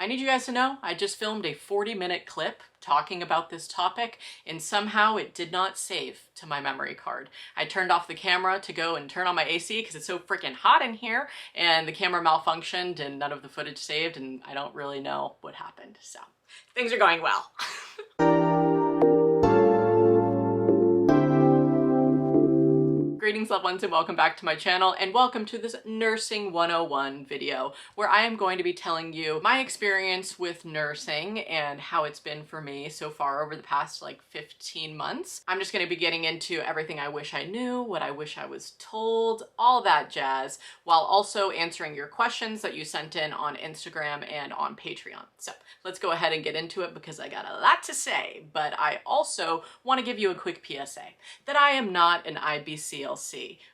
I need you guys to know I just filmed a 40-minute clip talking about this topic, and somehow it did not save to my memory card. I turned off the camera to go and turn on my AC because it's so freaking hot in here, and the camera malfunctioned and none of the footage saved, and I don't really know what happened. So things are going well. Greetings, loved ones, and welcome back to my channel, and welcome to this Nursing 101 video, where I am going to be telling you my experience with nursing and how it's been for me so far over the past like 15 months. I'm just going to be getting into everything I wish I knew, what I wish I was told, all that jazz, while also answering your questions that you sent in on Instagram and on Patreon. So let's go ahead and get into it because I got a lot to say, but I also want to give you a quick PSA that I am not an IBCLC,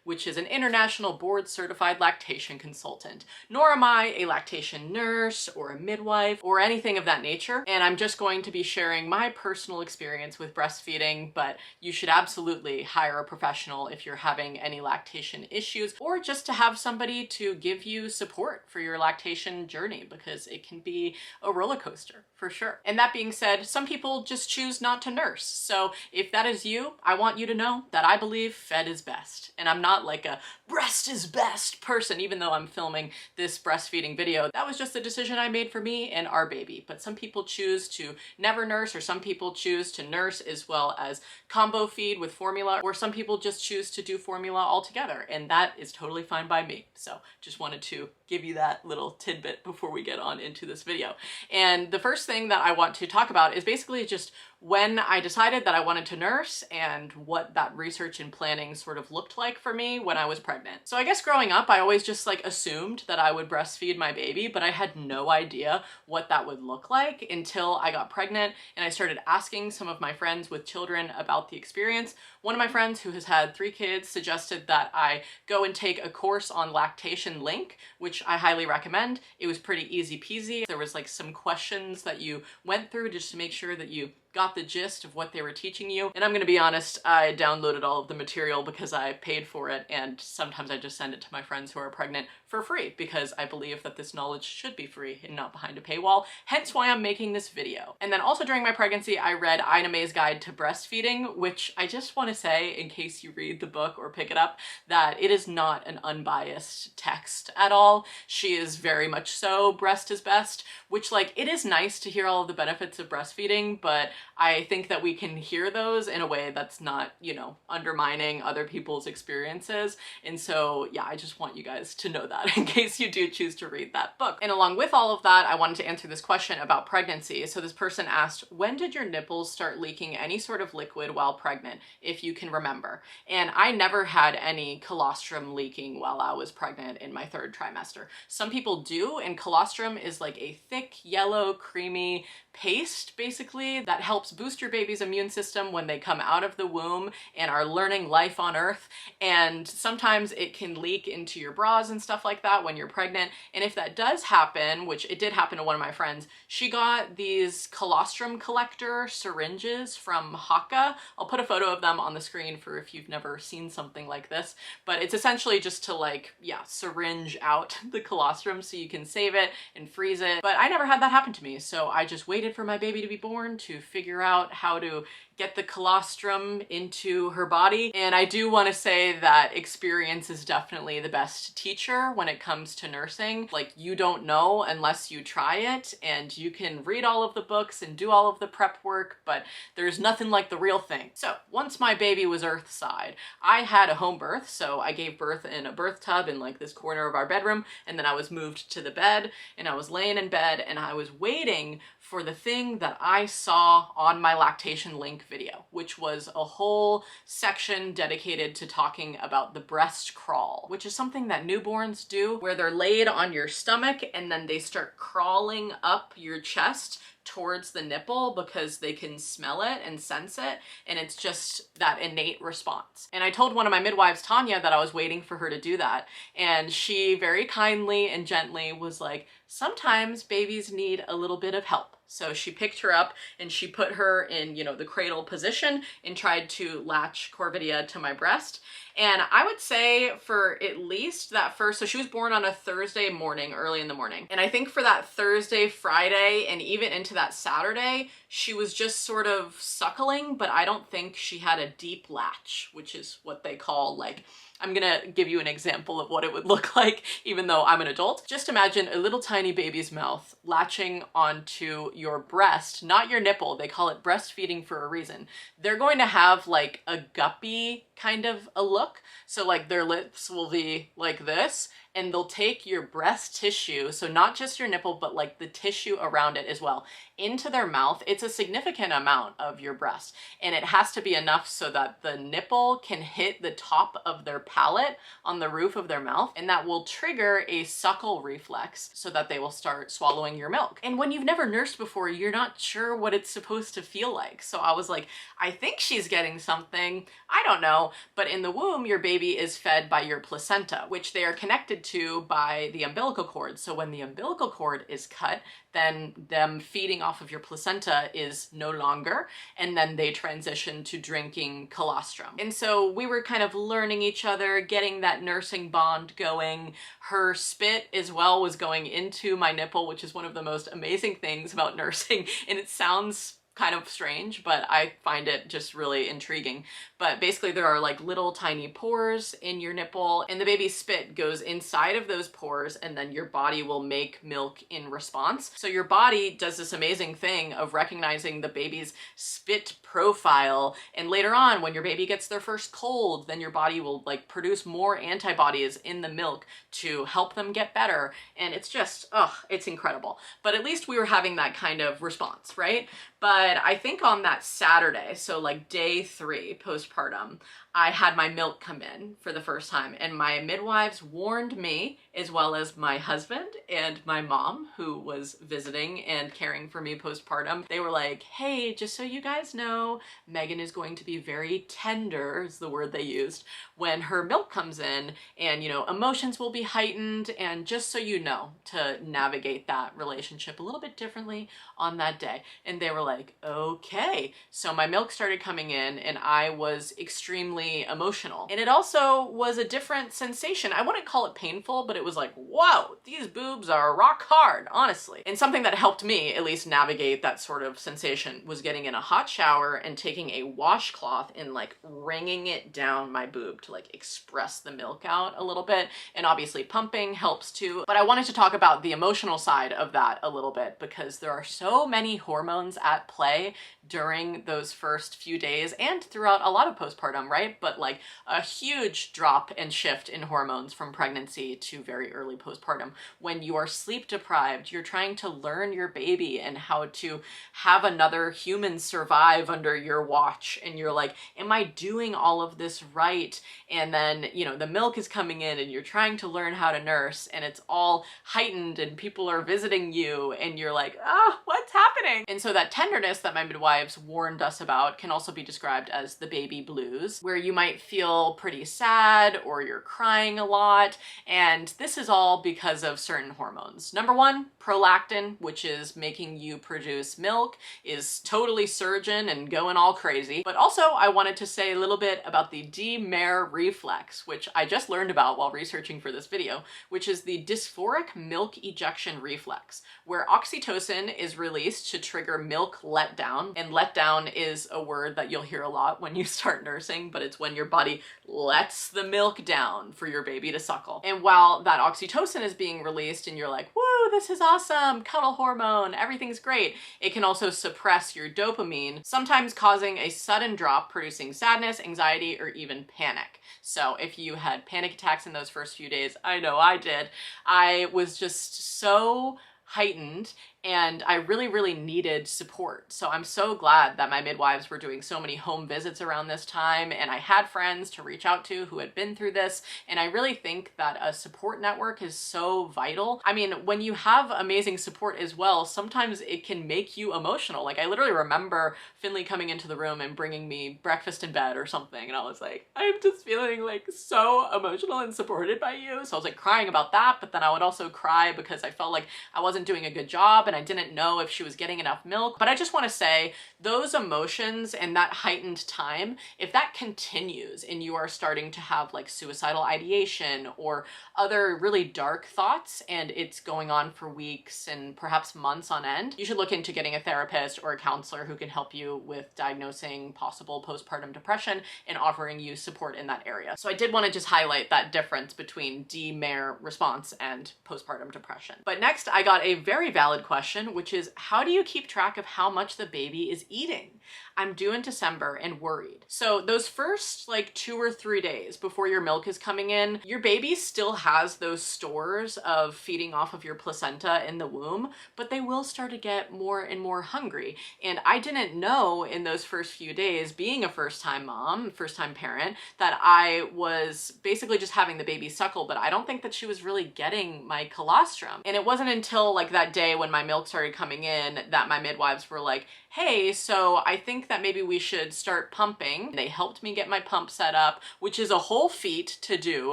which is an international board certified lactation consultant, nor am I a lactation nurse or a midwife or anything of that nature. And I'm just going to be sharing my personal experience with breastfeeding, but you should absolutely hire a professional if you're having any lactation issues, or just to have somebody to give you support for your lactation journey, because it can be a roller coaster for sure. And that being said, some people just choose not to nurse. So if that is you, I want you to know that I believe fed is best. And I'm not like a breast is best person, even though I'm filming this breastfeeding video. That was just a decision I made for me and our baby. But some people choose to never nurse, or some people choose to nurse as well as combo feed with formula, or some people just choose to do formula altogether. And that is totally fine by me. So just wanted to give you that little tidbit before we get on into this video. And the first thing that I want to talk about is basically just when I decided that I wanted to nurse and what that research and planning sort of looked like for me when I was pregnant. So I guess growing up, I always just like assumed that I would breastfeed my baby, but I had no idea what that would look like until I got pregnant and I started asking some of my friends with children about the experience. One of my friends who has had 3 kids suggested that I go and take a course on Lactation Link, which I highly recommend. It was pretty easy peasy. There was like some questions that you went through just to make sure that you got the gist of what they were teaching you. And I'm gonna be honest, I downloaded all of the material because I paid for it, and sometimes I just send it to my friends who are pregnant for free because I believe that this knowledge should be free and not behind a paywall, hence why I'm making this video. And then also during my pregnancy, I read Ina May's Guide to Breastfeeding, which I just want to say, in case you read the book or pick it up, that it is not an unbiased text at all. She is very much so breast is best, which like, it is nice to hear all of the benefits of breastfeeding, but I think that we can hear those in a way that's not, you know, undermining other people's experiences. And so, yeah, I just want you guys to know that in case you do choose to read that book. And along with all of that, I wanted to answer this question about pregnancy. So this person asked, when did your nipples start leaking any sort of liquid while pregnant, if you can remember? And I never had any colostrum leaking while I was pregnant in my 3rd trimester. Some people do, and colostrum is like a thick, yellow, creamy paste, basically, that helps boost your baby's immune system when they come out of the womb and are learning life on Earth. And sometimes it can leak into your bras and stuff like that when you're pregnant. And if that does happen, which it did happen to one of my friends, she got these colostrum collector syringes from Haka. I'll put a photo of them on the screen for if you've never seen something like this, but it's essentially just to like, yeah, syringe out the colostrum so you can save it and freeze it. But I never had that happen to me, so I just waited for my baby to be born to figure out how to get the colostrum into her body. And I do want to say that experience is definitely the best teacher when it comes to nursing. Like, you don't know unless you try it, and you can read all of the books and do all of the prep work, but there's nothing like the real thing. So once my baby was earthside, I had a home birth. So I gave birth in a birth tub in like this corner of our bedroom, and then I was moved to the bed, and I was laying in bed, and I was waiting for the thing that I saw on my Lactation Link video, which was a whole section dedicated to talking about the breast crawl, which is something that newborns do, where they're laid on your stomach and then they start crawling up your chest towards the nipple because they can smell it and sense it, and it's just that innate response. And I told one of my midwives, Tanya, that I was waiting for her to do that, and she very kindly and gently was like, sometimes babies need a little bit of help. So she picked her up and she put her in, you know, the cradle position and tried to latch Corvidia to my breast. And I would say for at least that first, so she was born on a Thursday morning, early in the morning. And I think for that Thursday, Friday, and even into that Saturday, she was just sort of suckling, but I don't think she had a deep latch, which is what they call, like, I'm gonna give you an example of what it would look like, even though I'm an adult. Just imagine a little tiny baby's mouth latching onto your breast, not your nipple. They call it breastfeeding for a reason. They're going to have like a guppy kind of a look. So like their lips will be like this, and they'll take your breast tissue, so not just your nipple, but like the tissue around it as well, into their mouth. It's a significant amount of your breast, and it has to be enough so that the nipple can hit the top of their palate on the roof of their mouth, and that will trigger a suckle reflex so that they will start swallowing your milk. And when you've never nursed before, you're not sure what it's supposed to feel like. So I was like, I think she's getting something. I don't know. But in the womb, your baby is fed by your placenta, which they are connected to by the umbilical cord. So when the umbilical cord is cut, then them feeding off of your placenta is no longer, and then they transition to drinking colostrum. And so we were kind of learning each other, getting that nursing bond going. Her spit as well was going into my nipple, which is one of the most amazing things about nursing. And it sounds kind of strange, but I find it just really intriguing. But basically there are like little tiny pores in your nipple, and the baby's spit goes inside of those pores, and then your body will make milk in response. So your body does this amazing thing of recognizing the baby's spit profile, and later on when your baby gets their first cold, then your body will like produce more antibodies in the milk to help them get better. And it's just, it's incredible. But at least we were having that kind of response, right? But I think on that Saturday, so like day 3 postpartum, I had my milk come in for the first time, and my midwives warned me, as well as my husband and my mom, who was visiting and caring for me postpartum. They were like, hey, just so you guys know, Meghan is going to be very tender, is the word they used, when her milk comes in, and you know, emotions will be heightened, and just so you know, to navigate that relationship a little bit differently on that day. And they were like, okay. So my milk started coming in, and I was extremely emotional. And it also was a different sensation. I wouldn't call it painful, but it was like, whoa, these boobs are rock hard, honestly. And something that helped me at least navigate that sort of sensation was getting in a hot shower and taking a washcloth and like wringing it down my boob to like express the milk out a little bit. And obviously pumping helps too. But I wanted to talk about the emotional side of that a little bit, because there are so many hormones at play during those first few days and throughout a lot of postpartum, right? But like a huge drop and shift in hormones from pregnancy to very early postpartum. When you are sleep deprived, you're trying to learn your baby and how to have another human survive under your watch. And you're like, am I doing all of this right? And then, you know, the milk is coming in and you're trying to learn how to nurse, and it's all heightened and people are visiting you and you're like, oh, what's happening? And so that tenderness that my midwives warned us about can also be described as the baby blues, where you might feel pretty sad or you're crying a lot. And this is all because of certain hormones. Number 1, prolactin, which is making you produce milk, is totally surging and going all crazy. But also I wanted to say a little bit about the D-Mare reflex, which I just learned about while researching for this video, which is the dysphoric milk ejection reflex, where oxytocin is released to trigger milk letdown. And letdown is a word that you'll hear a lot when you start nursing, but it's when your body lets the milk down for your baby to suckle. And while that oxytocin is being released and you're like, woo, this is awesome, cuddle hormone, everything's great, it can also suppress your dopamine, sometimes causing a sudden drop, producing sadness, anxiety, or even panic. So if you had panic attacks in those first few days, I know I did, I was just so heightened, and I really needed support. So I'm so glad that my midwives were doing so many home visits around this time, and I had friends to reach out to who had been through this, and I really think that a support network is so vital. I mean, when you have amazing support as well, sometimes it can make you emotional. Like, I literally remember Finley coming into the room and bringing me breakfast in bed or something, and I was like, I'm just feeling like so emotional and supported by you. So I was like crying about that, but then I would also cry because I felt like I wasn't doing a good job and I didn't know if she was getting enough milk. But I just want to say, those emotions and that heightened time, if that continues and you are starting to have like suicidal ideation or other really dark thoughts, and it's going on for weeks and perhaps months on end, you should look into getting a therapist or a counselor who can help you with diagnosing possible postpartum depression and offering you support in that area. So I did want to just highlight that difference between DMARE response and postpartum depression. But next, I got a very valid question, which is, how do you keep track of how much the baby is eating? I'm due in December and worried. So those first like 2 or 3 days before your milk is coming in, your baby still has those stores of feeding off of your placenta in the womb, but they will start to get more and more hungry. And I didn't know in those first few days, being a first-time mom, first-time parent, that I was basically just having the baby suckle, but I don't think that she was really getting my colostrum. And it wasn't until like that day when my milk started coming in that my midwives were like, hey, so I think that maybe we should start pumping. They helped me get my pump set up, which is a whole feat to do,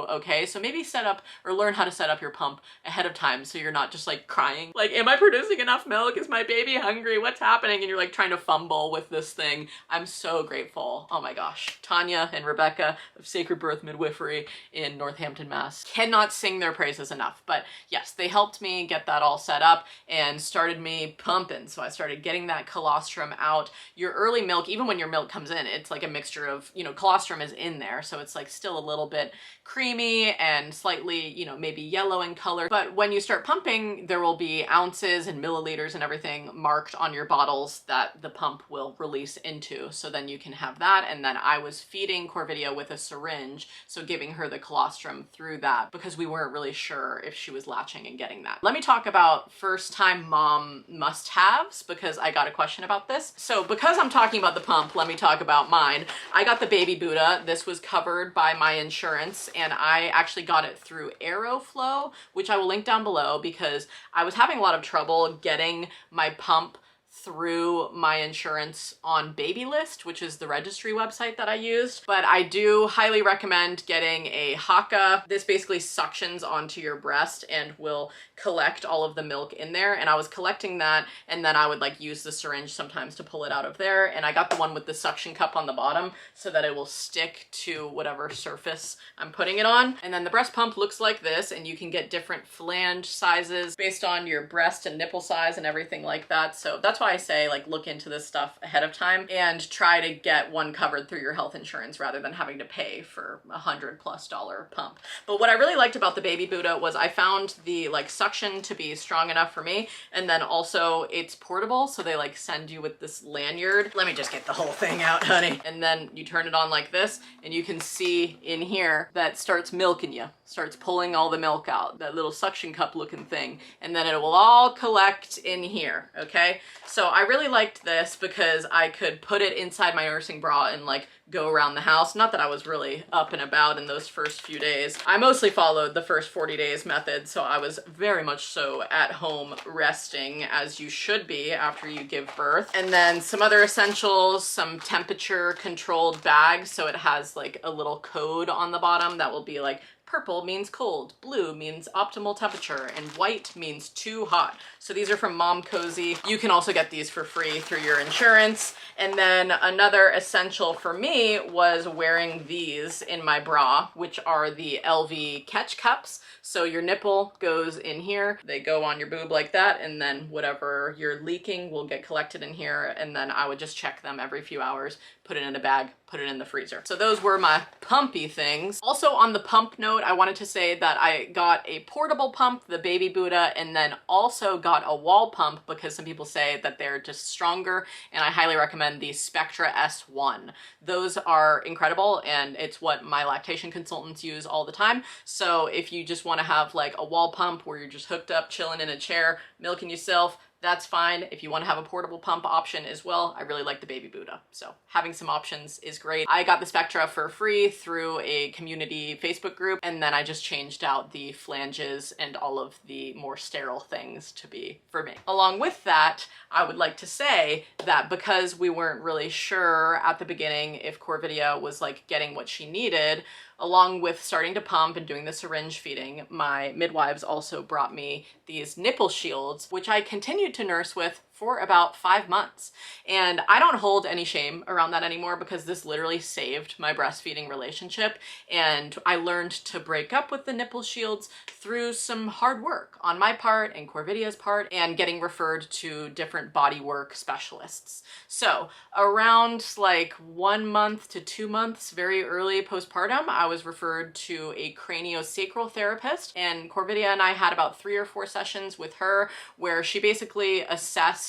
okay? So maybe set up or learn how to set up your pump ahead of time so you're not just like crying. Like, am I producing enough milk? Is my baby hungry? What's happening? And you're like trying to fumble with this thing. I'm so grateful. Oh my gosh. Tanya and Rebecca of Sacred Birth Midwifery in Northampton, Mass. Cannot sing their praises enough. But yes, they helped me get that all set up and started me pumping. So I started getting that colostrum out. Your early milk, even when your milk comes in, it's like a mixture of, you know, colostrum is in there, so it's like still a little bit creamy and slightly, you know, maybe yellow in color. But when you start pumping, there will be ounces and milliliters and everything marked on your bottles that the pump will release into. So then you can have that. And then I was feeding Corvidia with a syringe, so giving her the colostrum through that because we weren't really sure if she was latching and getting that. Let me talk about first-time mom must-haves because I got a question about this. So because I'm talking about the pump, let me talk about mine. I got the Baby Buddha. This was covered by my insurance, and I actually got it through Aeroflow, which I will link down below because I was having a lot of trouble getting my pump through my insurance on Babylist, which is the registry website that I used. But I do highly recommend getting a Haka. This basically suctions onto your breast and will collect all of the milk in there. And I was collecting that, and then I would like use the syringe sometimes to pull it out of there. And I got the one with the suction cup on the bottom so that it will stick to whatever surface I'm putting it on. And then the breast pump looks like this, and you can get different flange sizes based on your breast and nipple size and everything like that. So that's why I say like look into this stuff ahead of time and try to get one covered through your health insurance rather than having to pay for $100+ pump. But what I really liked about the Baby Buddha was I found the like suction to be strong enough for me, and then also it's portable, so they like send you with this lanyard. Let me just get the whole thing out, honey. And then you turn it on like this, and you can see in here that starts milking you, starts pulling all the milk out, that little suction cup looking thing, and then it will all collect in here, okay? So I really liked this because I could put it inside my nursing bra and like go around the house. Not that I was really up and about in those first few days. I mostly followed the first 40 days method, so I was very much so at home resting, as you should be after you give birth. And then some other essentials, some temperature controlled bags, so it has like a little code on the bottom that will be like purple means cold, blue means optimal temperature, and white means too hot. So these are from Mom Cozy. You can also get these for free through your insurance. And then another essential for me was wearing these in my bra, which are the LV catch cups. So your nipple goes in here, they go on your boob like that, and then whatever you're leaking will get collected in here, and then I would just check them every few hours, put it in a bag, put it in the freezer. So those were my pumpy things. Also on the pump note, I wanted to say that I got a portable pump, the Baby Buddha, and then also got a wall pump because some people say that they're just stronger, and I highly recommend the Spectra S1. Those are incredible, and it's what my lactation consultants use all the time. So if you just want to have like a wall pump where you're just hooked up, chilling in a chair, milking yourself, that's fine. If you want to have a portable pump option as well, I really like the Baby Buddha. So having some options is great. I got the Spectra for free through a community Facebook group, and then I just changed out the flanges and all of the more sterile things to be for me. Along with that, I would like to say that because we weren't really sure at the beginning if Corvidia was like getting what she needed, along with starting to pump and doing the syringe feeding, my midwives also brought me these nipple shields, which I continued to nurse with for about 5 months. And I don't hold any shame around that anymore because this literally saved my breastfeeding relationship. And I learned to break up with the nipple shields through some hard work on my part and Corvidia's part, and getting referred to different body work specialists. So around like 1 month to 2 months, very early postpartum, I was referred to a craniosacral therapist, and Corvidia and I had about 3 or 4 sessions with her where she basically assessed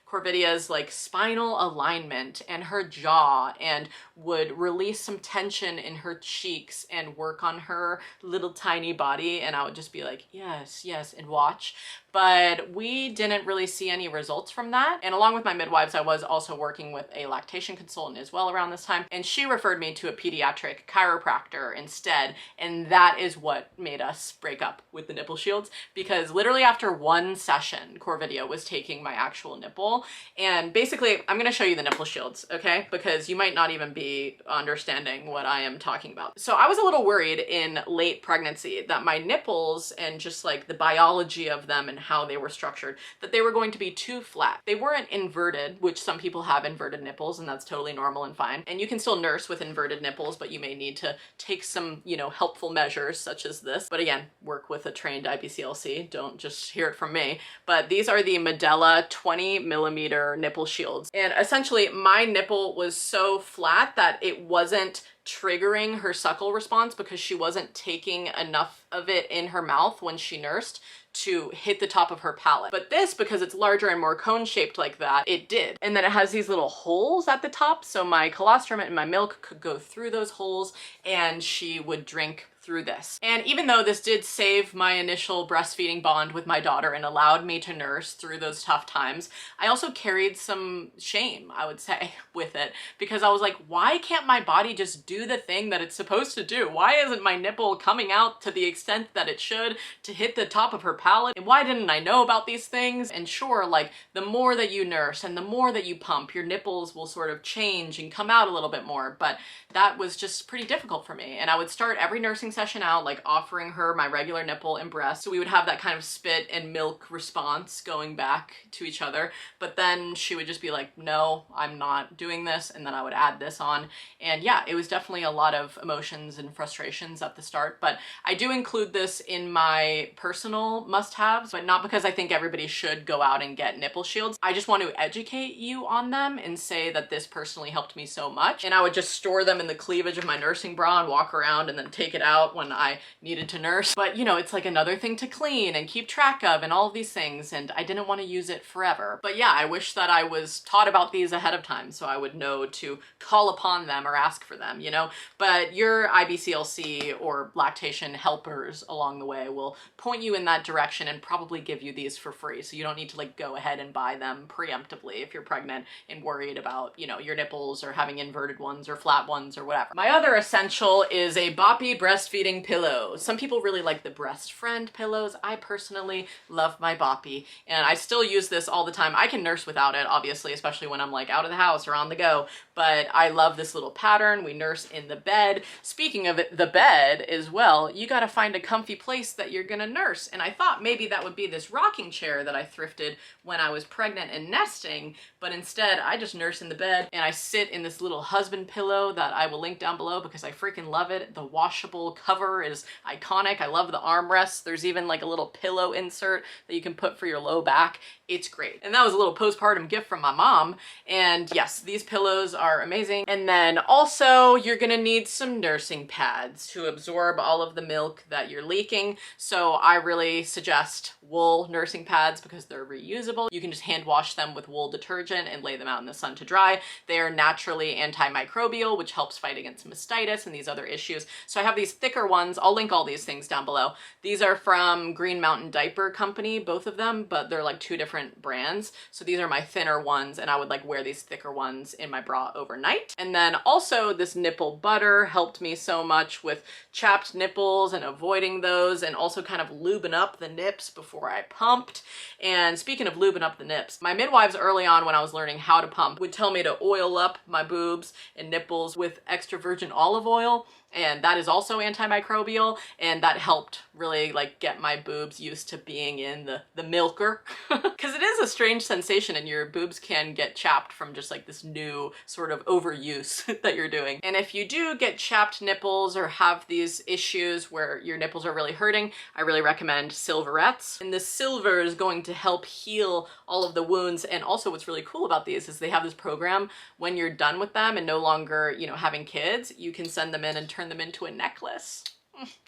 Corvidia's like spinal alignment and her jaw, and would release some tension in her cheeks and work on her little tiny body, and I would just be like, yes, yes, and watch. But we didn't really see any results from that. And along with my midwives, I was also working with a lactation consultant as well around this time, and she referred me to a pediatric chiropractor instead, and that is what made us break up with the nipple shields, because literally after 1 session, Corvidia was taking my actual nipple. And basically, I'm gonna show you the nipple shields, okay? Because you might not even be understanding what I am talking about. So I was a little worried in late pregnancy that my nipples and just like the biology of them and how they were structured, that they were going to be too flat. They weren't inverted, which some people have inverted nipples, and that's totally normal and fine. And you can still nurse with inverted nipples, but you may need to take some, you know, helpful measures such as this. But again, work with a trained IBCLC, don't just hear it from me. But these are the Medela 20mm nipple shields. And essentially my nipple was so flat that it wasn't triggering her suckle response because she wasn't taking enough of it in her mouth when she nursed to hit the top of her palate. But this, because it's larger and more cone shaped like that, it did. And then it has these little holes at the top, so my colostrum and my milk could go through those holes, and she would drink through this. And even though this did save my initial breastfeeding bond with my daughter and allowed me to nurse through those tough times, I also carried some shame, I would say, with it, because I was like, why can't my body just do the thing that it's supposed to do? Why isn't my nipple coming out to the extent that it should to hit the top of her palate? And why didn't I know about these things? And sure, like the more that you nurse and the more that you pump, your nipples will sort of change and come out a little bit more, but that was just pretty difficult for me. And I would start every nursing session out like offering her my regular nipple and breast, so we would have that kind of spit and milk response going back to each other, but then she would just be like, no, I'm not doing this, and then I would add this on. And yeah, it was definitely a lot of emotions and frustrations at the start, but I do include this in my personal must-haves, but not because I think everybody should go out and get nipple shields. I just want to educate you on them and say that this personally helped me so much, and I would just store them in the cleavage of my nursing bra and walk around and then take it out when I needed to nurse. But you know, it's like another thing to clean and keep track of and all of these things, and I didn't want to use it forever. But yeah, I wish that I was taught about these ahead of time so I would know to call upon them or ask for them, you know? But your IBCLC or lactation helpers along the way will point you in that direction and probably give you these for free, so you don't need to like go ahead and buy them preemptively if you're pregnant and worried about, you know, your nipples or having inverted ones or flat ones or whatever. My other essential is a boppy breastfeeding pillow. Some people really like the breast friend pillows. I personally love my boppy, and I still use this all the time. I can nurse without it, obviously, especially when I'm like out of the house or on the go, but I love this little pattern. We nurse in the bed. Speaking of it, the bed as well, you gotta find a comfy place that you're gonna nurse, and I thought maybe that would be this rocking chair that I thrifted when I was pregnant and nesting, but instead I just nurse in the bed, and I sit in this little husband pillow that I will link down below because I freaking love it. The washable cover is iconic. I love the armrests. There's even like a little pillow insert that you can put for your low back. It's great. And that was a little postpartum gift from my mom. And yes, these pillows are amazing. And then also you're gonna need some nursing pads to absorb all of the milk that you're leaking. So I really suggest wool nursing pads because they're reusable. You can just hand wash them with wool detergent and lay them out in the sun to dry. They are naturally antimicrobial, which helps fight against mastitis and these other issues. So I have these thicker ones. I'll link all these things down below. These are from Green Mountain Diaper Company, both of them, but they're like two different brands. So these are my thinner ones, and I would like wear these thicker ones in my bra overnight. And then also this nipple butter helped me so much with chapped nipples and avoiding those, and also kind of lubing up the nips before I pumped. And speaking of lubing up the nips, my midwives early on when I was learning how to pump would tell me to oil up my boobs and nipples with extra virgin olive oil. And that is also antimicrobial, and that helped really like get my boobs used to being in the milker. Because it is a strange sensation, and your boobs can get chapped from just like this new sort of overuse that you're doing. And if you do get chapped nipples or have these issues where your nipples are really hurting, I really recommend Silverettes. And the silver is going to help heal all of the wounds. And also what's really cool about these is they have this program when you're done with them and no longer, you know, having kids, you can send them in and turn them into a necklace.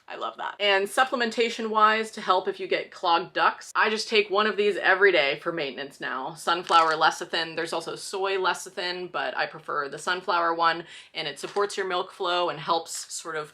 I love that. And supplementation wise, to help if you get clogged ducts, I just take one of these every day for maintenance now. Sunflower lecithin. There's also soy lecithin, but I prefer the sunflower one, and it supports your milk flow and helps sort of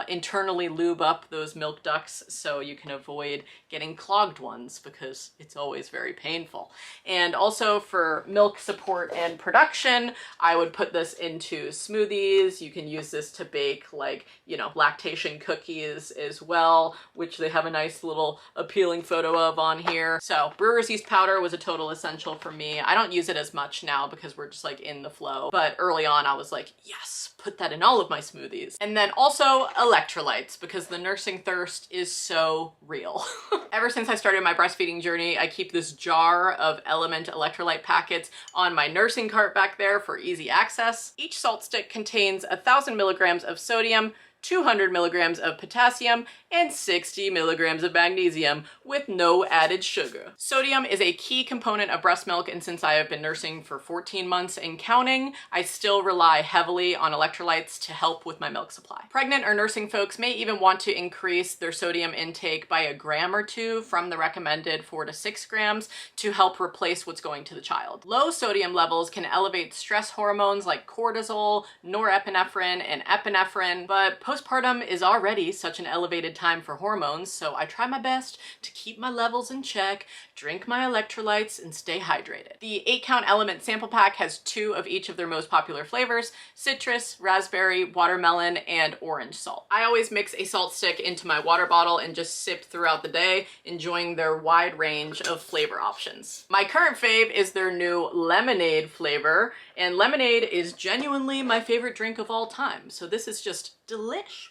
internally lube up those milk ducts so you can avoid getting clogged ones because it's always very painful. And also for milk support and production, I would put this into smoothies. You can use this to bake like, you know, lactation cookies as well, which they have a nice little appealing photo of on here. So brewer's yeast powder was a total essential for me. I don't use it as much now because we're just like in the flow, but early on I was like, yes, put that in all of my smoothies. And then also electrolytes, because the nursing thirst is so real. Ever since I started my breastfeeding journey, I keep this jar of Element electrolyte packets on my nursing cart back there for easy access. Each salt stick contains 1,000 milligrams of sodium, 200 milligrams of potassium, and 60 milligrams of magnesium with no added sugar. Sodium is a key component of breast milk, and since I have been nursing for 14 months and counting, I still rely heavily on electrolytes to help with my milk supply. Pregnant or nursing folks may even want to increase their sodium intake by a gram or two from the recommended 4 to 6 grams to help replace what's going to the child. Low sodium levels can elevate stress hormones like cortisol, norepinephrine, and epinephrine, but postpartum is already such an elevated time for hormones, so I try my best to keep my levels in check, drink my electrolytes, and stay hydrated. The 8-count Element sample pack has 2 of each of their most popular flavors: citrus, raspberry, watermelon, and orange salt. I always mix a salt stick into my water bottle and just sip throughout the day, enjoying their wide range of flavor options. My current fave is their new lemonade flavor, and lemonade is genuinely my favorite drink of all time, so this is just delish.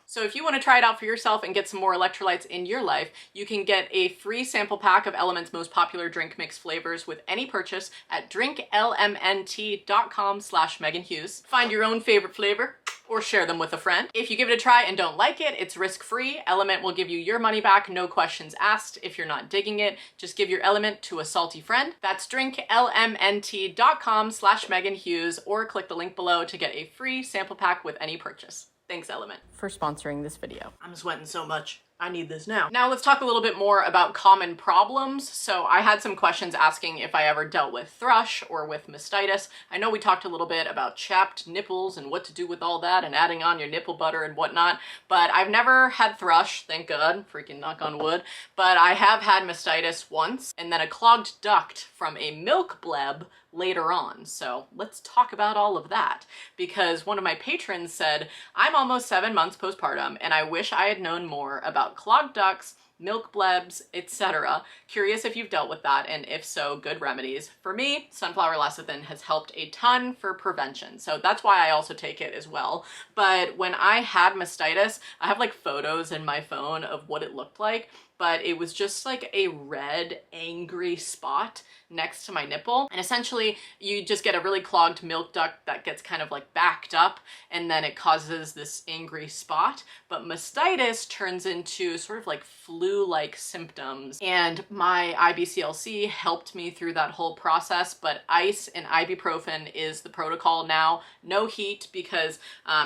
So if you want to try it out for yourself and get some more electrolytes in your life, you can get a free sample pack of Element's most popular drink mix flavors with any purchase at drinklmnt.com/Meghan Hughes. Find your own favorite flavor or share them with a friend. If you give it a try and don't like it, it's risk-free. Element will give you your money back, no questions asked. If you're not digging it, just give your Element to a salty friend. That's drinklmnt.com/Meghan Hughes, or click the link below to get a free sample pack with any purchase. Thanks, Element, for sponsoring this video. I'm sweating so much. I need this now. Now let's talk a little bit more about common problems. So I had some questions asking if I ever dealt with thrush or with mastitis. I know we talked a little bit about chapped nipples and what to do with all that and adding on your nipple butter and whatnot, but I've never had thrush, thank God, freaking knock on wood, but I have had mastitis once and then a clogged duct from a milk bleb later on. So let's talk about all of that, because one of my patrons said, I'm almost 7 months postpartum and I wish I had known more about clogged ducts milk blebs, etc. Curious if you've dealt with that, and if so, good remedies. For me, sunflower lecithin has helped a ton for prevention, so that's why I also take it as well. But when I had mastitis, I have like photos in my phone of what it looked like, but it was just like a red, angry spot next to my nipple. And essentially you just get a really clogged milk duct that gets kind of like backed up, and then it causes this angry spot. But mastitis turns into sort of like flu-like symptoms, and my IBCLC helped me through that whole process. But ice and ibuprofen is the protocol now. No heat, because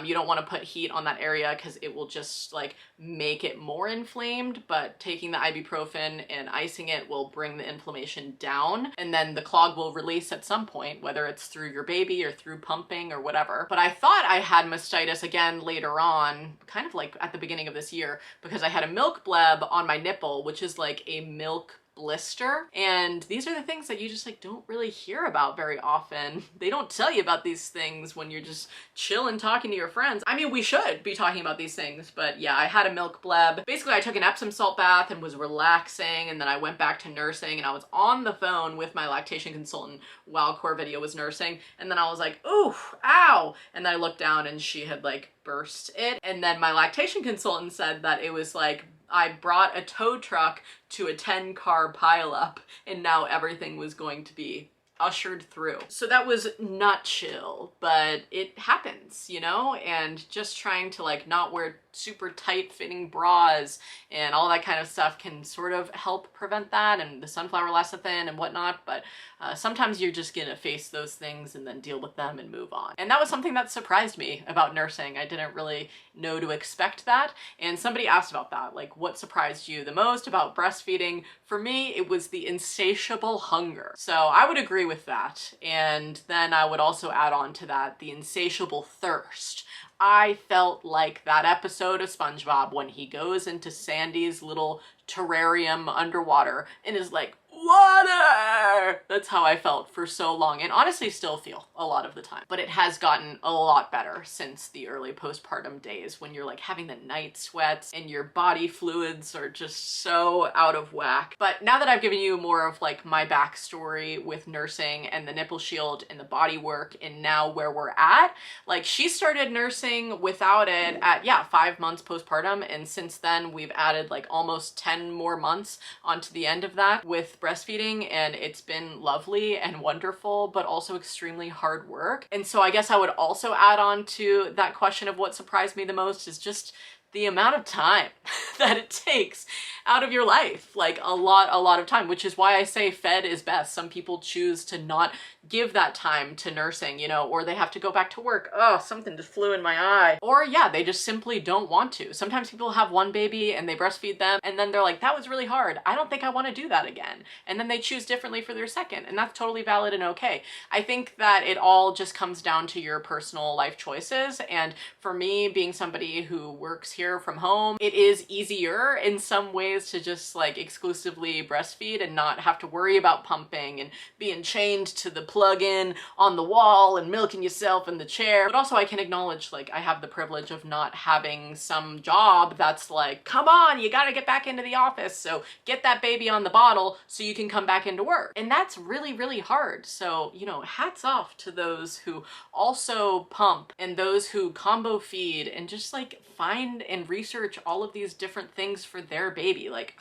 you don't want to put heat on that area because it will just like make it more inflamed, but taking the ibuprofen and icing it will bring the inflammation down, and then the clog will release at some point, whether it's through your baby or through pumping or whatever. But I thought I had mastitis again later on, kind of like at the beginning of this year, because I had a milk bleb on my nipple, which is like a milk blister. And these are the things that you just like don't really hear about very often. They don't tell you about these things when you're just chilling talking to your friends. I mean, we should be talking about these things, but yeah, I had a milk bleb. Basically, I took an Epsom salt bath and was relaxing, and then I went back to nursing, and I was on the phone with my lactation consultant while Corvidia was nursing, and then I was like, ooh, ow, and then I looked down and she had like burst it, and then my lactation consultant said that it was like I brought a tow truck to a 10-car pileup, and now everything was going to be ushered through. So that was not chill, but it happens, you know? And just trying to like not wear super tight fitting bras and all that kind of stuff can sort of help prevent that, and the sunflower lecithin and whatnot. But sometimes you're just gonna face those things and then deal with them and move on. And that was something that surprised me about nursing. I didn't really know to expect that. And somebody asked about that, like, what surprised you the most about breastfeeding? For me, it was the insatiable hunger. So I would agree with that. And then I would also add on to that the insatiable thirst. I felt like that episode of SpongeBob when he goes into Sandy's little terrarium underwater and is like, water! That's how I felt for so long, and honestly still feel a lot of the time. But it has gotten a lot better since the early postpartum days, when you're like having the night sweats and your body fluids are just so out of whack. But now that I've given you more of like my backstory with nursing and the nipple shield and the body work, and now where we're at, like she started nursing without it at, yeah, 5 months postpartum, and since then we've added like almost 10 more months onto the end of that with breastfeeding, and it's been lovely and wonderful, but also extremely hard work. And so I guess I would also add on to that question of what surprised me the most is just the amount of time that it takes out of your life, like a lot of time, which is why I say fed is best. Some people choose to not give that time to nursing, you know, or they have to go back to work. Oh, something just flew in my eye. Or yeah, they just simply don't want to. Sometimes people have one baby and they breastfeed them, and then they're like, that was really hard. I don't think I want to do that again. And then they choose differently for their second, and that's totally valid and okay. I think that it all just comes down to your personal life choices. And for me, being somebody who works here from home, it is easier in some ways to just like exclusively breastfeed and not have to worry about pumping and being chained to the plug-in on the wall and milking yourself in the chair. But also I can acknowledge like I have the privilege of not having some job that's like, come on, you gotta get back into the office, so get that baby on the bottle so you can come back into work. And that's really, really hard. So, you know, hats off to those who also pump and those who combo feed and just like find and research all of these different things for their baby. Like,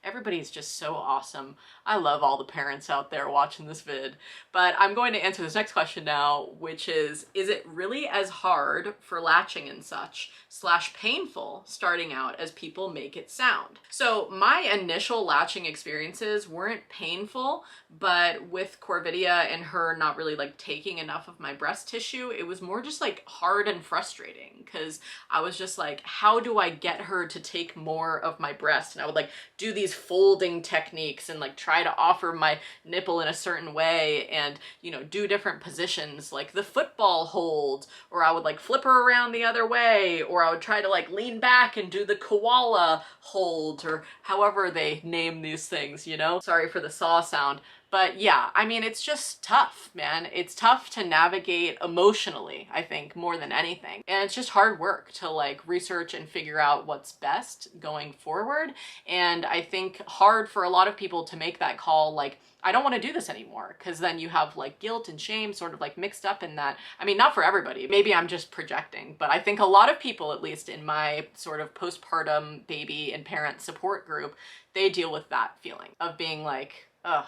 everybody's just so awesome. I love all the parents out there watching this vid. But I'm going to answer this next question now, which is it really as hard for latching and such / painful starting out as people make it sound? So my initial latching experiences weren't painful, but with Corvidia and her not really like taking enough of my breast tissue, it was more just like hard and frustrating, because I was just like, how do I get her to take more of my breast? And I would like do these folding techniques and like try to offer my nipple in a certain way, and, you know, do different positions like the football hold, or I would like flip her around the other way, or I would try to like lean back and do the koala hold, or however they name these things, you know? Sorry for the saw sound. But yeah, I mean, it's just tough, man. It's tough to navigate emotionally, I think, more than anything. And it's just hard work to like research and figure out what's best going forward. And I think hard for a lot of people to make that call, like, I don't want to do this anymore, because then you have like guilt and shame sort of like mixed up in that. I mean, not for everybody. Maybe I'm just projecting, but I think a lot of people, at least in my sort of postpartum baby and parent support group, they deal with that feeling of being like, ugh,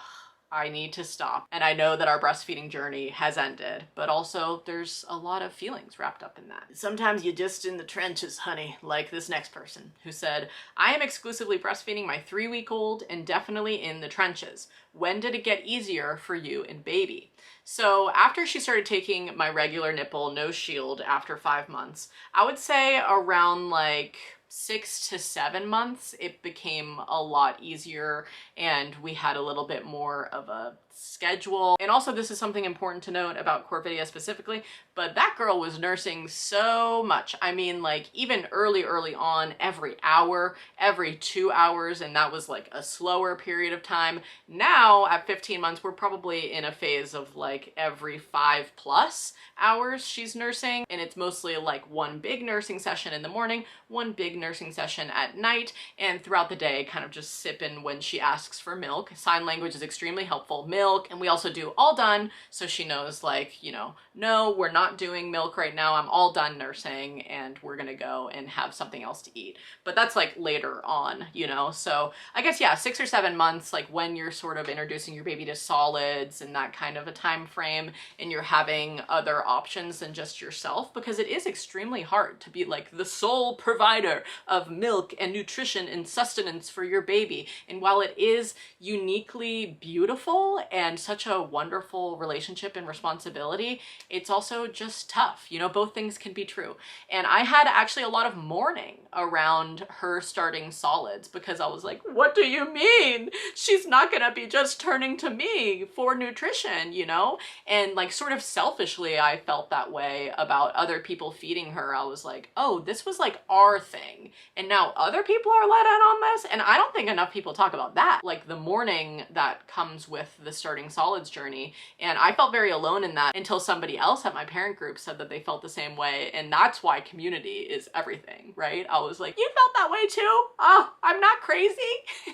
I need to stop. And I know that our breastfeeding journey has ended, but also there's a lot of feelings wrapped up in that. Sometimes you're just in the trenches, honey, like this next person who said, I am exclusively breastfeeding my 3-week-old and definitely in the trenches. When did it get easier for you and baby? So after she started taking my regular nipple, no shield, after 5 months, I would say around like 6 to 7 months, it became a lot easier and we had a little bit more of a schedule. And also, this is something important to note about Corvidia specifically, but that girl was nursing so much. I mean, like even early on, every hour, every 2 hours, and that was like a slower period of time. Now at 15 months, we're probably in a phase of like every 5+ hours she's nursing, and it's mostly like one big nursing session in the morning, one big nursing session at night, and throughout the day kind of just sipping when she asks for milk. Sign language is extremely helpful. Milk, and we also do all done, so she knows like, you know, no, we're not doing milk right now, I'm all done nursing and we're gonna go and have something else to eat. But that's like later on, you know. So I guess, yeah, 6 or 7 months, like when you're sort of introducing your baby to solids and that kind of a time frame, and you're having other options than just yourself, because it is extremely hard to be like the sole provider of milk and nutrition and sustenance for your baby. And while it is uniquely beautiful and such a wonderful relationship and responsibility, it's also just tough. You know, both things can be true. And I had actually a lot of mourning around her starting solids, because I was like, what do you mean? She's not gonna be just turning to me for nutrition, you know? And like sort of selfishly, I felt that way about other people feeding her. I was like, oh, this was like our thing, and now other people are let in on this? And I don't think enough people talk about that, like the mourning that comes with the starting solids journey. And I felt very alone in that until somebody else at my parent group said that they felt the same way. And that's why community is everything, right? I was like, you felt that way too? Oh, I'm not crazy.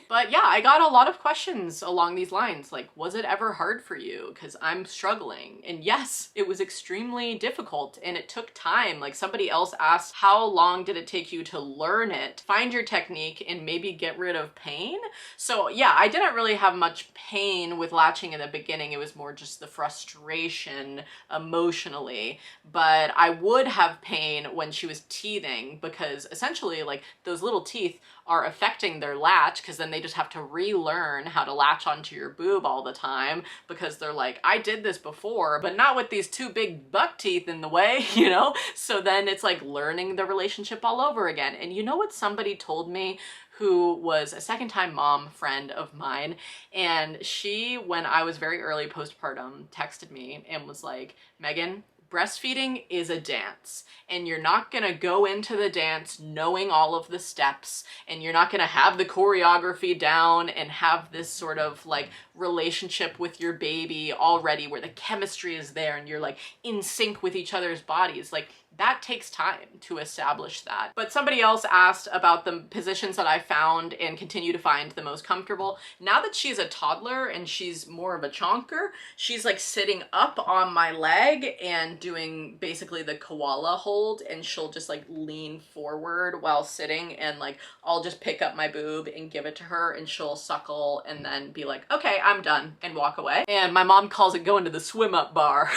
But yeah, I got a lot of questions along these lines, like, was it ever hard for you? Because I'm struggling. And yes, it was extremely difficult and it took time. Like somebody else asked, how long did it take you to learn it, find your technique, and maybe get rid of pain? So yeah, I didn't really have much pain with latching in the beginning. It was more just the frustration emotionally. But I would have pain when she was teething, because essentially like those little teeth are affecting their latch, because then they just have to relearn how to latch onto your boob all the time, because they're like, I did this before, but not with these 2 big buck teeth in the way, you know? So then it's like learning the relationship all over again. And you know what somebody told me, who was a second-time mom friend of mine, and she, when I was very early postpartum, texted me and was like, Megan, breastfeeding is a dance, and you're not gonna go into the dance knowing all of the steps, and you're not gonna have the choreography down and have this sort of like relationship with your baby already where the chemistry is there and you're like in sync with each other's bodies. Like that takes time to establish that. But somebody else asked about the positions that I found and continue to find the most comfortable. Now that she's a toddler and she's more of a chonker, she's like sitting up on my leg and doing basically the koala hold, and she'll just like lean forward while sitting, and like I'll just pick up my boob and give it to her and she'll suckle and then be like, okay, I'm done, and walk away. And my mom calls it going to the swim up bar.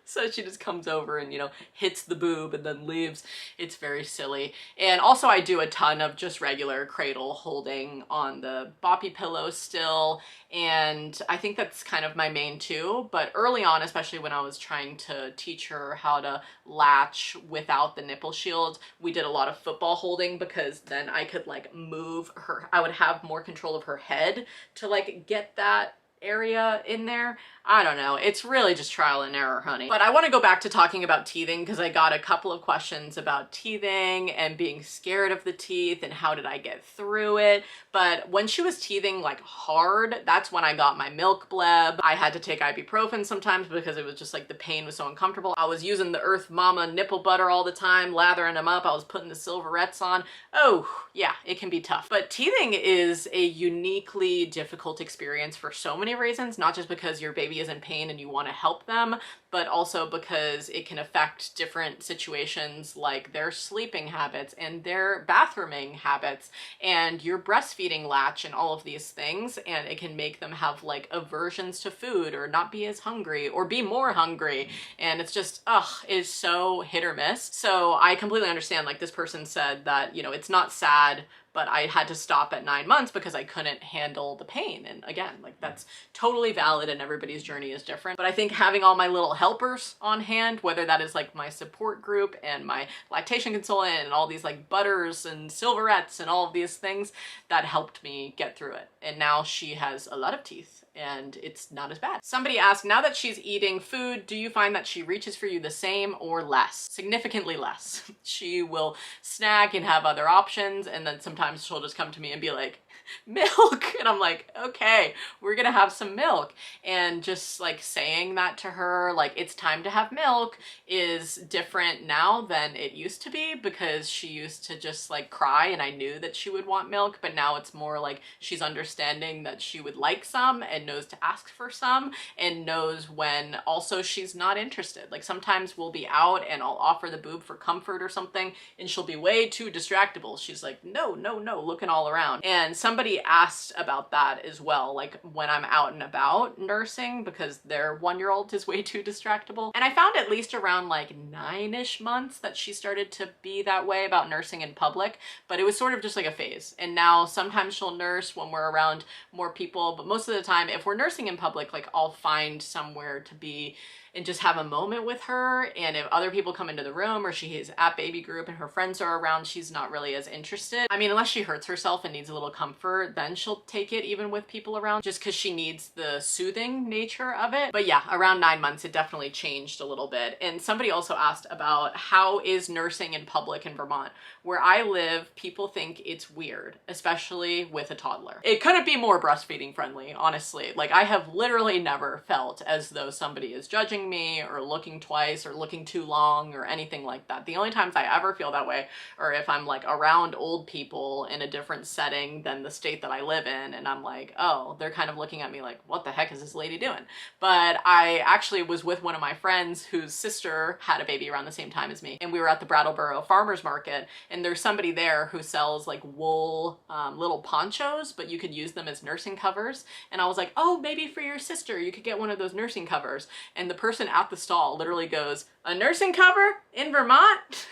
So she just comes over and, you know, hits the boob and then leaves. It's very silly. And also I do a ton of just regular cradle holding on the boppy pillow still. And I think that's kind of my main too. But early on, especially when I was trying to teach her how to latch without the nipple shield, we did a lot of football holding, because then I could like move her. I would have more control of her head to like get that area in there. I don't know. It's really just trial and error, honey. But I want to go back to talking about teething because I got a couple of questions about teething and being scared of the teeth and how did I get through it. But when she was teething like hard, that's when I got my milk bleb. I had to take ibuprofen sometimes because it was just like the pain was so uncomfortable. I was using the Earth Mama nipple butter all the time, lathering them up. I was putting the silverettes on. Oh yeah, it can be tough. But teething is a uniquely difficult experience for so many reasons, not just because your baby is in pain and you want to help them, but also because it can affect different situations like their sleeping habits and their bathrooming habits and your breastfeeding latch and all of these things. And it can make them have like aversions to food or not be as hungry or be more hungry. And it's just, it's so hit or miss. So I completely understand, like this person said that, you know, it's not sad, but I had to stop at 9 months because I couldn't handle the pain. And again, like that's totally valid and everybody's journey is different. But I think having all my little helpers on hand, whether that is like my support group and my lactation consultant and all these like butters and silverettes and all of these things, that helped me get through it. And now she has a lot of teeth and it's not as bad. Somebody asked, now that she's eating food, do you find that she reaches for you the same or less? Significantly less. She will snack and have other options, and then sometimes she'll just come to me and be like, milk, and I'm like, okay, we're gonna have some milk. And just like saying that to her, like it's time to have milk, is different now than it used to be, because she used to just like cry and I knew that she would want milk, but now it's more like she's understanding that she would like some and knows to ask for some and knows when also she's not interested. Like sometimes we'll be out and I'll offer the boob for comfort or something and she'll be way too distractible. She's like, no, no, no, looking all around. And somebody asked about that as well, like when I'm out and about nursing, because their 1-year-old is way too distractible. And I found at least around like 9-ish months that she started to be that way about nursing in public, but it was sort of just like a phase. And now sometimes she'll nurse when we're around more people, but most of the time if we're nursing in public, like I'll find somewhere to be and just have a moment with her. And if other people come into the room or she is at baby group and her friends are around, she's not really as interested. I mean, unless she hurts herself and needs a little comfort, then she'll take it even with people around, just because she needs the soothing nature of it. But yeah, around 9 months, it definitely changed a little bit. And somebody also asked about how is nursing in public in Vermont. Where I live, people think it's weird, especially with a toddler. It couldn't be more breastfeeding friendly, honestly. Like I have literally never felt as though somebody is judging me or looking twice or looking too long or anything like that. The only times I ever feel that way are if I'm like around old people in a different setting than the state that I live in, and I'm like, oh, they're kind of looking at me like, what the heck is this lady doing? But I actually was with one of my friends whose sister had a baby around the same time as me, and we were at the Brattleboro Farmers Market, and there's somebody there who sells like wool little ponchos, but you could use them as nursing covers. And I was like, oh, maybe for your sister you could get one of those nursing covers. And the person at the stall literally goes, a nursing cover in Vermont?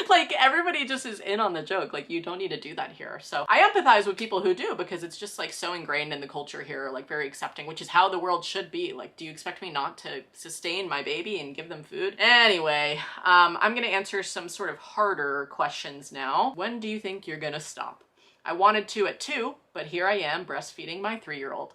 Like everybody just is in on the joke. Like you don't need to do that here. So I empathize with people who do, because it's just like so ingrained in the culture here, like very accepting, which is how the world should be. Like, do you expect me not to sustain my baby and give them food? Anyway, I'm gonna answer some sort of harder questions now. When do you think you're gonna stop? I wanted to at 2, but here I am breastfeeding my 3-year-old.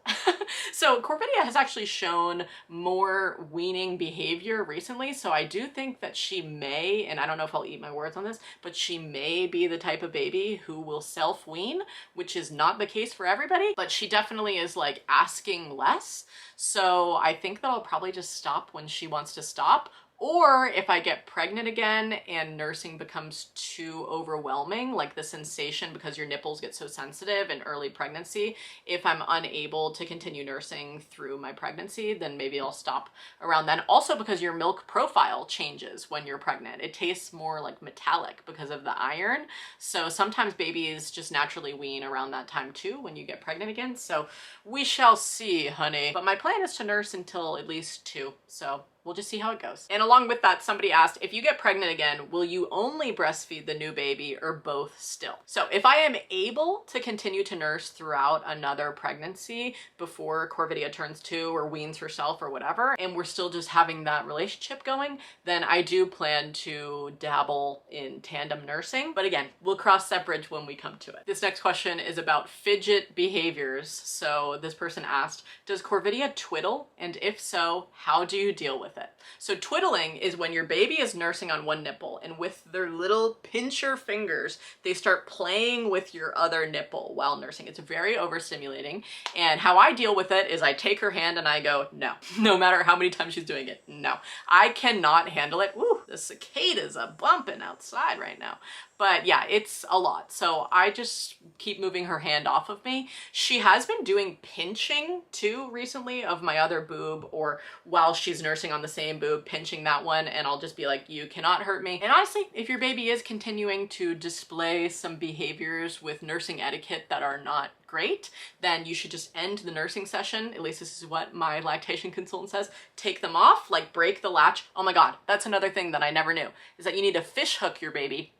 So Corvidia has actually shown more weaning behavior recently. So I do think that she may, and I don't know if I'll eat my words on this, but she may be the type of baby who will self-wean, which is not the case for everybody, but she definitely is like asking less. So I think that I'll probably just stop when she wants to stop. Or if I get pregnant again and nursing becomes too overwhelming, like the sensation because your nipples get so sensitive in early pregnancy, if I'm unable to continue nursing through my pregnancy, then maybe I'll stop around then. Also because your milk profile changes when you're pregnant. It tastes more like metallic because of the iron. So sometimes babies just naturally wean around that time too when you get pregnant again. So we shall see, honey. But my plan is to nurse until at least 2. So we'll just see how it goes. And along with that, somebody asked, if you get pregnant again, will you only breastfeed the new baby or both still? So if I am able to continue to nurse throughout another pregnancy before Corvidia turns 2 or weans herself or whatever, and we're still just having that relationship going, then I do plan to dabble in tandem nursing. But again, we'll cross that bridge when we come to it. This next question is about fidget behaviors. So this person asked, does Corvidia twiddle? And if so, how do you deal with it? So twiddling is when your baby is nursing on one nipple and with their little pincher fingers, they start playing with your other nipple while nursing. It's very overstimulating. And how I deal with it is I take her hand and I go, no, no matter how many times she's doing it, no. I cannot handle it. Woo, the cicadas are bumping outside right now. But yeah, it's a lot. So I just keep moving her hand off of me. She has been doing pinching too recently of my other boob, or while she's nursing on the same boob, pinching that one, and I'll just be like, you cannot hurt me. And honestly, if your baby is continuing to display some behaviors with nursing etiquette that are not great, then you should just end the nursing session. At least this is what my lactation consultant says. Take them off, like break the latch. Oh my God, that's another thing that I never knew, is that you need to fish hook your baby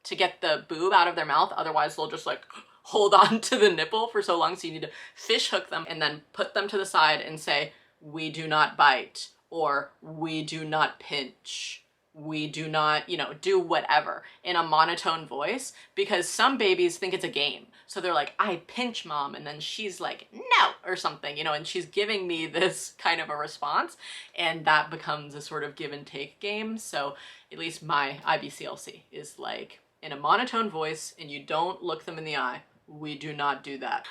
to get the boob out of their mouth. Otherwise they'll just like hold on to the nipple for so long. So you need to fish hook them and then put them to the side and say, we do not bite, or we do not pinch, we do not, you know, do whatever in a monotone voice, because some babies think it's a game. So they're like, I pinch mom, and then she's like, no, or something, you know, and she's giving me this kind of a response, and that becomes a sort of give and take game. So at least my IBCLC is like in a monotone voice, and you don't look them in the eye. We do not do that.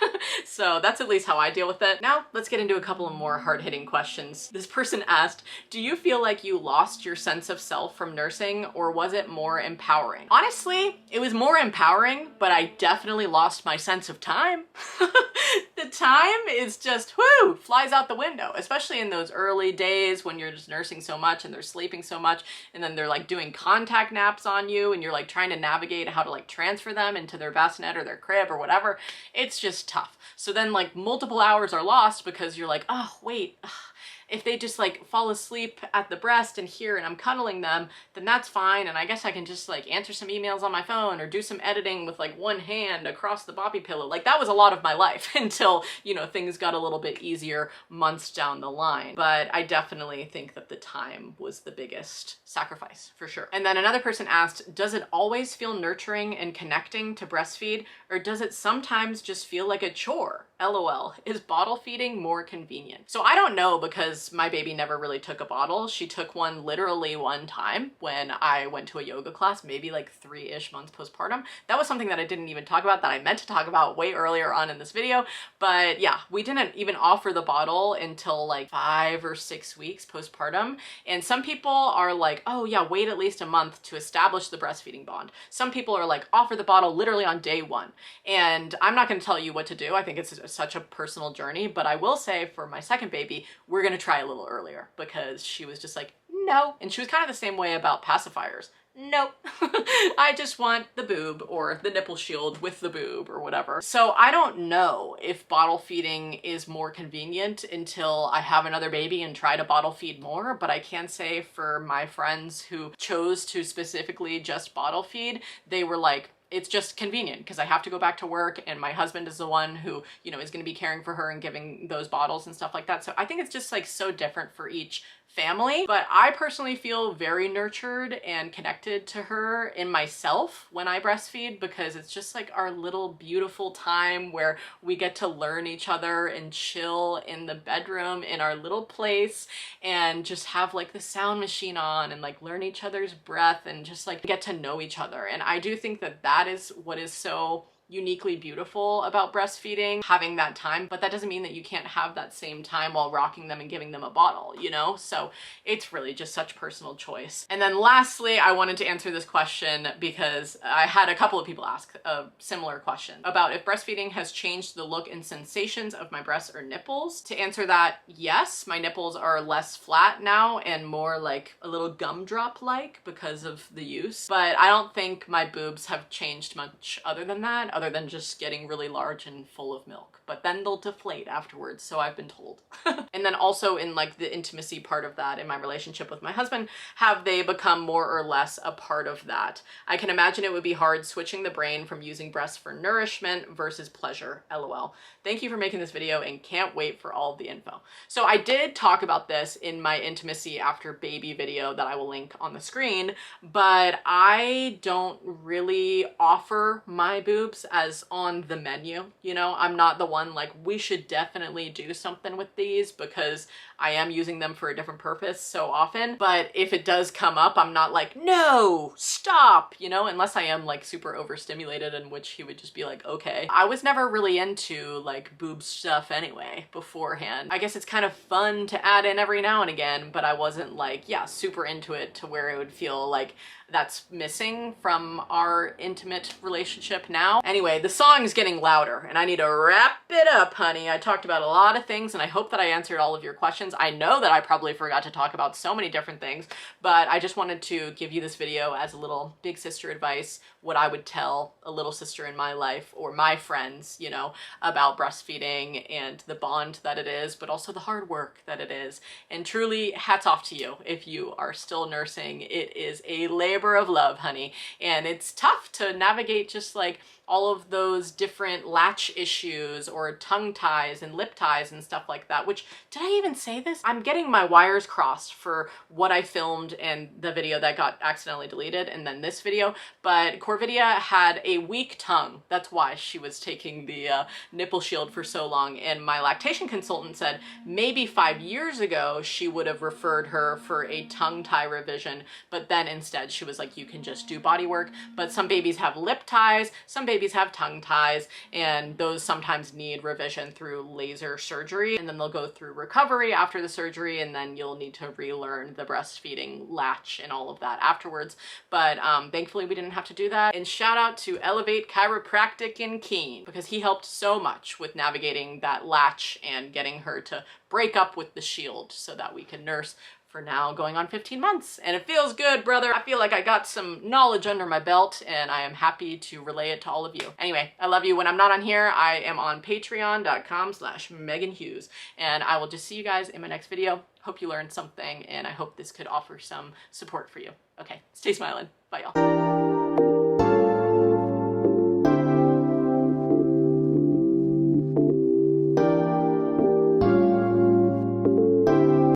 So that's at least how I deal with it. Now let's get into a couple of more hard-hitting questions. This person asked, do you feel like you lost your sense of self from nursing, or was it more empowering? Honestly, it was more empowering, but I definitely lost my sense of time. The time is just, whoo, flies out the window, especially in those early days when you're just nursing so much and they're sleeping so much, and then they're like doing contact naps on you, and you're like trying to navigate how to like transfer them into their bassinet or their crib or whatever. It's just tough. So then like multiple hours are lost because you're like, oh wait, if they just like fall asleep at the breast and here and I'm cuddling them, then that's fine. And I guess I can just like answer some emails on my phone or do some editing with like one hand across the boppy pillow. Like that was a lot of my life until, you know, things got a little bit easier months down the line. But I definitely think that the time was the biggest sacrifice for sure. And then another person asked, does it always feel nurturing and connecting to breastfeed, or does it sometimes just feel like a chore? LOL, is bottle feeding more convenient? So I don't know, because my baby never really took a bottle. She took one literally one time when I went to a yoga class, maybe like 3-ish months postpartum. That was something that I didn't even talk about, that I meant to talk about way earlier on in this video. But yeah, we didn't even offer the bottle until like 5 or 6 weeks postpartum. And some people are like, oh yeah, wait at least a month to establish the breastfeeding bond. Some people are like, offer the bottle literally on day 1. And I'm not going to tell you what to do. I think it's such a personal journey, but I will say for my second baby, we're going to try a little earlier, because she was just like, no. And she was kind of the same way about pacifiers. Nope. I just want the boob, or the nipple shield with the boob or whatever. So I don't know if bottle feeding is more convenient until I have another baby and try to bottle feed more. But I can say for my friends who chose to specifically just bottle feed, they were like, it's just convenient because I have to go back to work and my husband is the one who, you know, is going to be caring for her and giving those bottles and stuff like that. So I think it's just like so different for each family. But I personally feel very nurtured and connected to her in myself when I breastfeed, because it's just like our little beautiful time where we get to learn each other and chill in the bedroom in our little place and just have like the sound machine on and like learn each other's breath and just like get to know each other. And I do think that that is what is so uniquely beautiful about breastfeeding, having that time. But that doesn't mean that you can't have that same time while rocking them and giving them a bottle, you know? So it's really just such personal choice. And then lastly, I wanted to answer this question because I had a couple of people ask a similar question about if breastfeeding has changed the look and sensations of my breasts or nipples. To answer that, yes, my nipples are less flat now and more like a little gumdrop-like because of the use. But I don't think my boobs have changed much other than that, other than just getting really large and full of milk. But then they'll deflate afterwards, so I've been told. And then also in like the intimacy part of that in my relationship with my husband, have they become more or less a part of that? I can imagine it would be hard switching the brain from using breasts for nourishment versus pleasure, LOL. Thank you for making this video and can't wait for all of the info. So I did talk about this in my intimacy after baby video that I will link on the screen, but I don't really offer my boobs as on the menu. You know, I'm not the one like, we should definitely do something with these, because I am using them for a different purpose so often. But if it does come up, I'm not like, no, stop, you know, unless I am like super overstimulated, in which he would just be like, okay. I was never really into like boob stuff anyway beforehand. I guess it's kind of fun to add in every now and again, but I wasn't like, yeah, super into it to where it would feel like that's missing from our intimate relationship now. Anyway, the song's getting louder and I need to wrap it up, honey. I talked about a lot of things and I hope that I answered all of your questions. I know that I probably forgot to talk about so many different things, but I just wanted to give you this video as a little big sister advice, what I would tell a little sister in my life or my friends, you know, about breastfeeding and the bond that it is, but also the hard work that it is. And truly, hats off to you if you are still nursing. It is a labor of love, honey. And it's tough to navigate just like all of those different latch issues or tongue ties and lip ties and stuff like that, which, did I even say this? I'm getting my wires crossed for what I filmed and the video that got accidentally deleted and then this video, but Corvidia had a weak tongue. That's why she was taking the nipple shield for so long. And my lactation consultant said maybe 5 years ago she would have referred her for a tongue tie revision, but then instead she was like, you can just do body work. But some babies have lip ties, some babies have tongue ties, and those sometimes need revision through laser surgery, and then they'll go through recovery after the surgery, and then you'll need to relearn the breastfeeding latch and all of that afterwards. But thankfully we didn't have to do that. And shout out to Elevate Chiropractic in Keene, because he helped so much with navigating that latch and getting her to break up with the shield so that we can nurse for now going on 15 months. And it feels good, brother. I feel like I got some knowledge under my belt and I am happy to relay it to all of you. Anyway, I love you. When I'm not on here, I am on patreon.com/Meghan Hughes. And I will just see you guys in my next video. Hope you learned something and I hope this could offer some support for you. Okay, stay smiling. Bye, y'all.